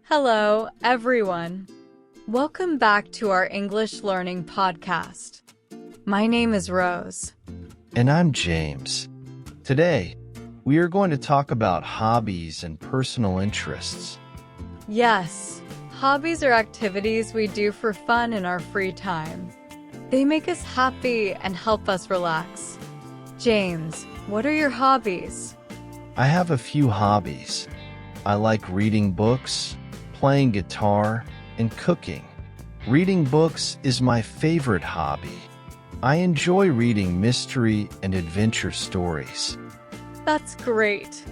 Hello, everyone. Welcome back to our English learning podcast. My name is Rose. And I'm James. Today, we are going to talk about hobbies and personal interests. Yes, hobbies are activities we do for fun in our free time. They make us happy and help us relax. James, what are your hobbies? I have a few hobbies. I like reading books, playing guitar, and cooking. Reading books is my favorite hobby. I enjoy reading mystery and adventure stories. That's great.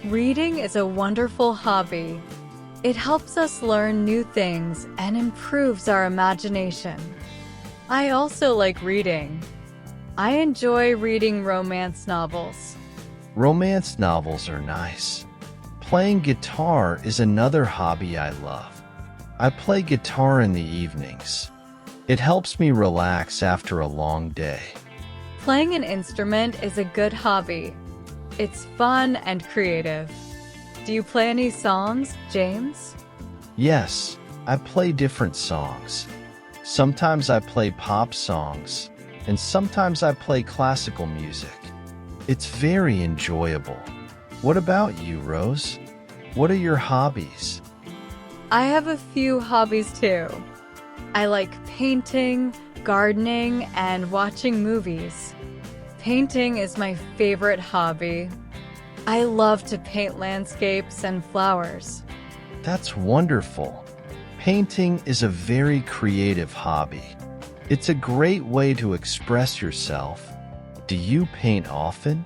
Reading is a wonderful hobby. It helps us learn new things and improves our imagination. I also like reading. I enjoy reading romance novels. Romance novels are nice. Playing guitar is another hobby I love. I play guitar in the evenings. It helps me relax after a long day. Playing an instrument is a good hobby. It's fun and creative. Do you play any songs, James? Yes, I play different songs. Sometimes I play pop songs, and sometimes I play classical music. It's very enjoyable. What about you, Rose? What are your hobbies? I have a few hobbies too. I like painting, gardening, and watching movies. Painting is my favorite hobby. I love to paint landscapes and flowers. That's wonderful. Painting is a very creative hobby. It's a great way to express yourself. Do you paint often?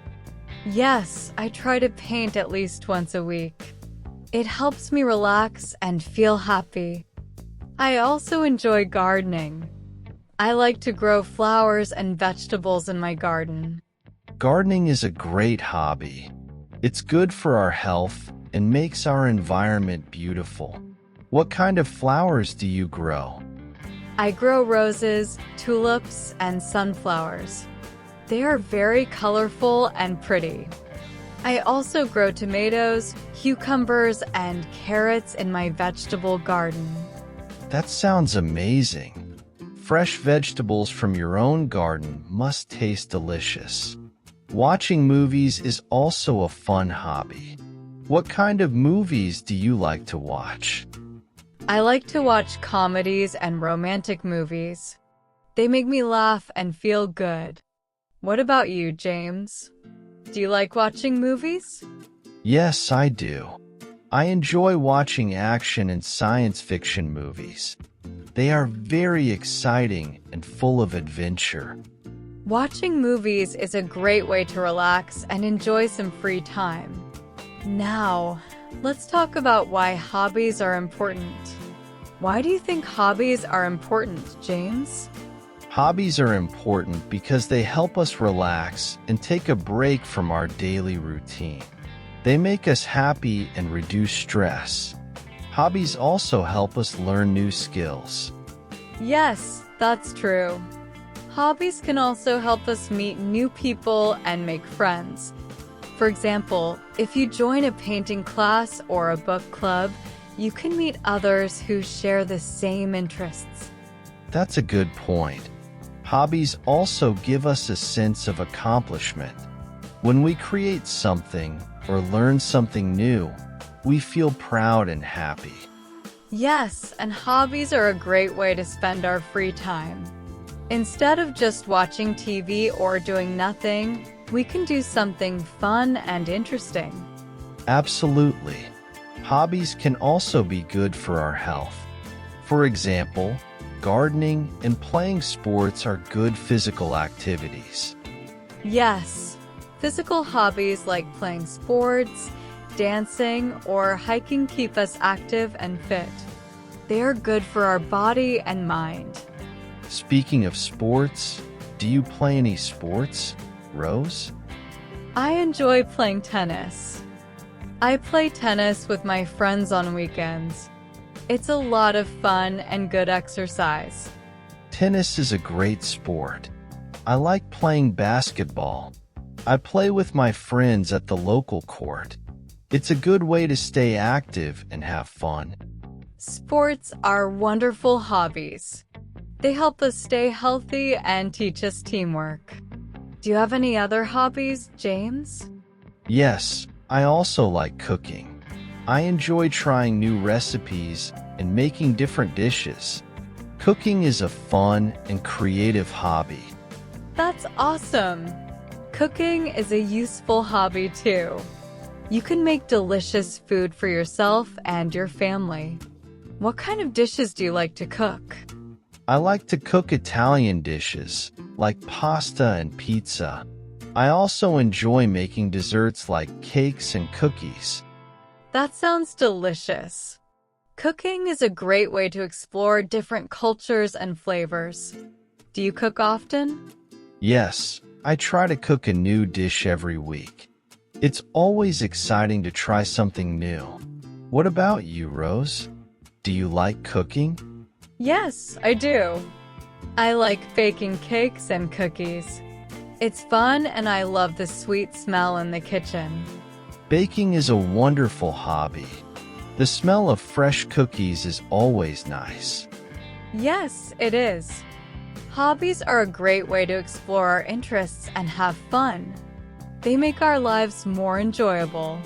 Yes, I try to paint at least once a week. It helps me relax and feel happy. I also enjoy gardening. I like to grow flowers and vegetables in my garden. Gardening is a great hobby. It's good for our health and makes our environment beautiful. What kind of flowers do you grow? I grow roses, tulips, and sunflowers. They are very colorful and pretty. I also grow tomatoes, cucumbers, and carrots in my vegetable garden. That sounds amazing. Fresh vegetables from your own garden must taste delicious. Watching movies is also a fun hobby. What kind of movies do you like to watch? I like to watch comedies and romantic movies. They make me laugh and feel good. What about you, James? Do you like watching movies? Yes, I do. I enjoy watching action and science fiction movies. They are very exciting and full of adventure. Watching movies is a great way to relax and enjoy some free time. Now, let's talk about why hobbies are important. Why do you think hobbies are important, James? Hobbies are important because they help us relax and take a break from our daily routine. They make us happy and reduce stress. Hobbies also help us learn new skills. Yes, that's true. Hobbies can also help us meet new people and make friends. For example, if you join a painting class or a book club, you can meet others who share the same interests. That's a good point. Hobbies also give us a sense of accomplishment. When we create something or learn something new, we feel proud and happy. Yes, and hobbies are a great way to spend our free time. Instead of just watching TV or doing nothing, we can do something fun and interesting. Absolutely. Hobbies can also be good for our health. For example, gardening and playing sports are good physical activities. Yes, physical hobbies like playing sports, dancing, or hiking keep us active and fit. They are good for our body and mind. Speaking of sports, do you play any sports, Rose? I enjoy playing tennis. I play tennis with my friends on weekends. It's a lot of fun and good exercise. Tennis is a great sport. I like playing basketball. I play with my friends at the local court. It's a good way to stay active and have fun. Sports are wonderful hobbies. They help us stay healthy and teach us teamwork. Do you have any other hobbies, James? Yes, I also like cooking. I enjoy trying new recipes and making different dishes. Cooking is a fun and creative hobby. That's awesome! Cooking is a useful hobby too. You can make delicious food for yourself and your family. What kind of dishes do you like to cook? I like to cook Italian dishes, like pasta and pizza. I also enjoy making desserts like cakes and cookies. That sounds delicious. Cooking is a great way to explore different cultures and flavors. Do you cook often? Yes, I try to cook a new dish every week. It's always exciting to try something new. What about you, Rose? Do you like cooking? Yes, I do. I like baking cakes and cookies. It's fun and I love the sweet smell in the kitchen. Baking is a wonderful hobby. The smell of fresh cookies is always nice. Yes, it is. Hobbies are a great way to explore our interests and have fun. They make our lives more enjoyable.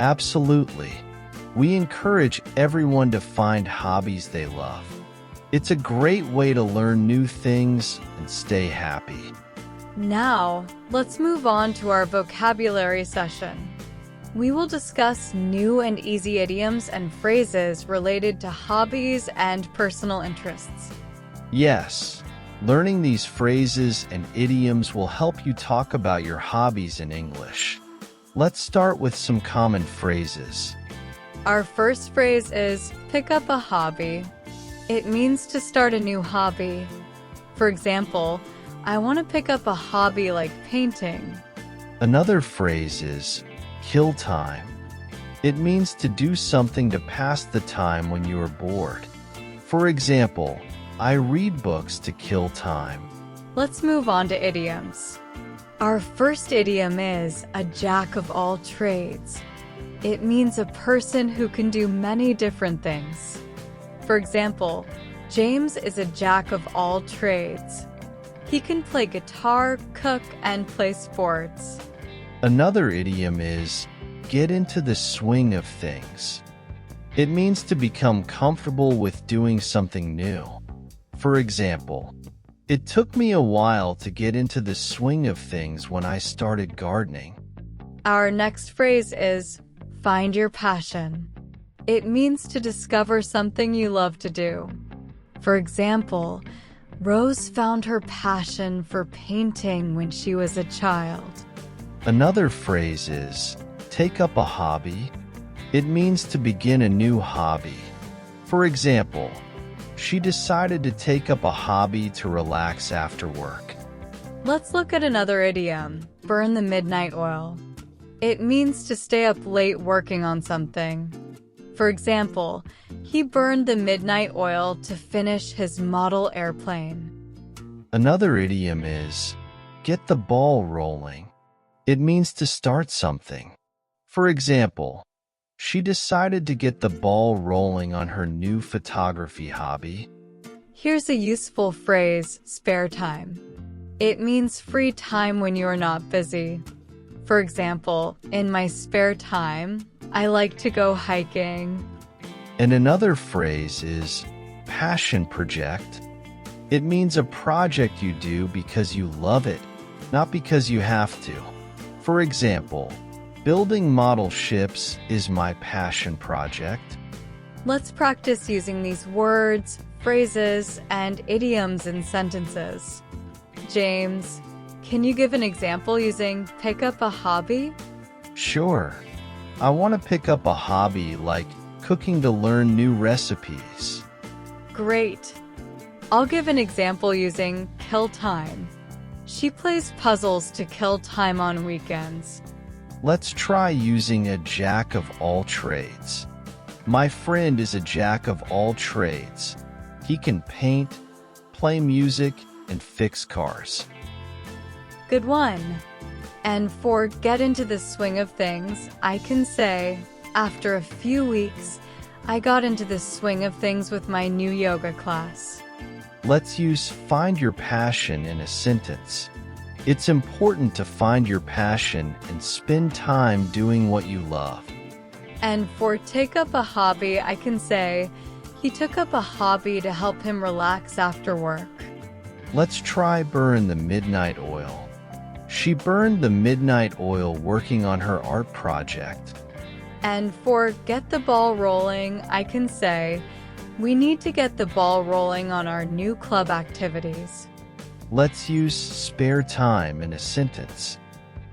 Absolutely. We encourage everyone to find hobbies they love. It's a great way to learn new things and stay happy. Now, let's move on to our vocabulary session. We will discuss new and easy idioms and phrases related to hobbies and personal interests. Yes, learning these phrases and idioms will help you talk about your hobbies in English. Let's start with some common phrases. Our first phrase is pick up a hobby. It means to start a new hobby. For example, I want to pick up a hobby like painting. Another phrase is kill time. It means to do something to pass the time when you are bored. For example, I read books to kill time. Let's move on to idioms. Our first idiom is a jack of all trades. It means a person who can do many different things. For example, James is a jack of all trades. He can play guitar, cook, and play sports. Another idiom is get into the swing of things. It means to become comfortable with doing something new. For example, it took me a while to get into the swing of things when I started gardening. Our next phrase is find your passion. It means to discover something you love to do. For example, Rose found her passion for painting when she was a child. Another phrase is take up a hobby. It means to begin a new hobby. For example, she decided to take up a hobby to relax after work. Let's look at another idiom, burn the midnight oil. It means to stay up late working on something. For example, he burned the midnight oil to finish his model airplane. Another idiom is get the ball rolling. It means to start something. For example, she decided to get the ball rolling on her new photography hobby. Here's a useful phrase, spare time. It means free time when you're not busy. For example, in my spare time, I like to go hiking. And another phrase is passion project. It means a project you do because you love it, not because you have to. For example, building model ships is my passion project. Let's practice using these words, phrases, and idioms in sentences. James, can you give an example using pick up a hobby? Sure. I want to pick up a hobby like cooking to learn new recipes. Great. I'll give an example using kill time. She plays puzzles to kill time on weekends. Let's try using a jack of all trades. My friend is a jack of all trades. He can paint, play music, and fix cars. Good one. And for get into the swing of things, I can say, after a few weeks, I got into the swing of things with my new yoga class. Let's use find your passion in a sentence. It's important to find your passion and spend time doing what you love. And for take up a hobby, I can say, he took up a hobby to help him relax after work. Let's try burn the midnight oil. She burned the midnight oil working on her art project. And for get the ball rolling, I can say, we need to get the ball rolling on our new club activities. Let's use spare time in a sentence.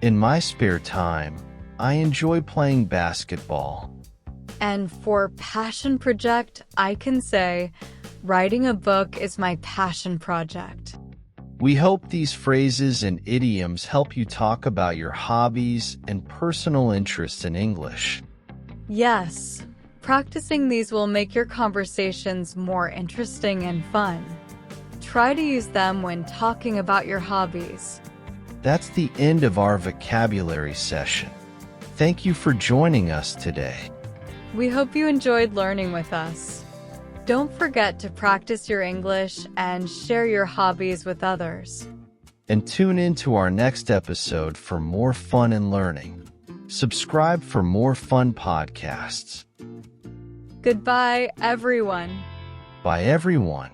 In my spare time, I enjoy playing basketball. And for passion project, I can say, writing a book is my passion project. We hope these phrases and idioms help you talk about your hobbies and personal interests in English. Yes, practicing these will make your conversations more interesting and fun. Try to use them when talking about your hobbies. That's the end of our vocabulary session. Thank you for joining us today. We hope you enjoyed learning with us. Don't forget to practice your English and share your hobbies with others. And tune in to our next episode for more fun and learning. Subscribe for more fun podcasts. Goodbye, everyone. Bye, everyone.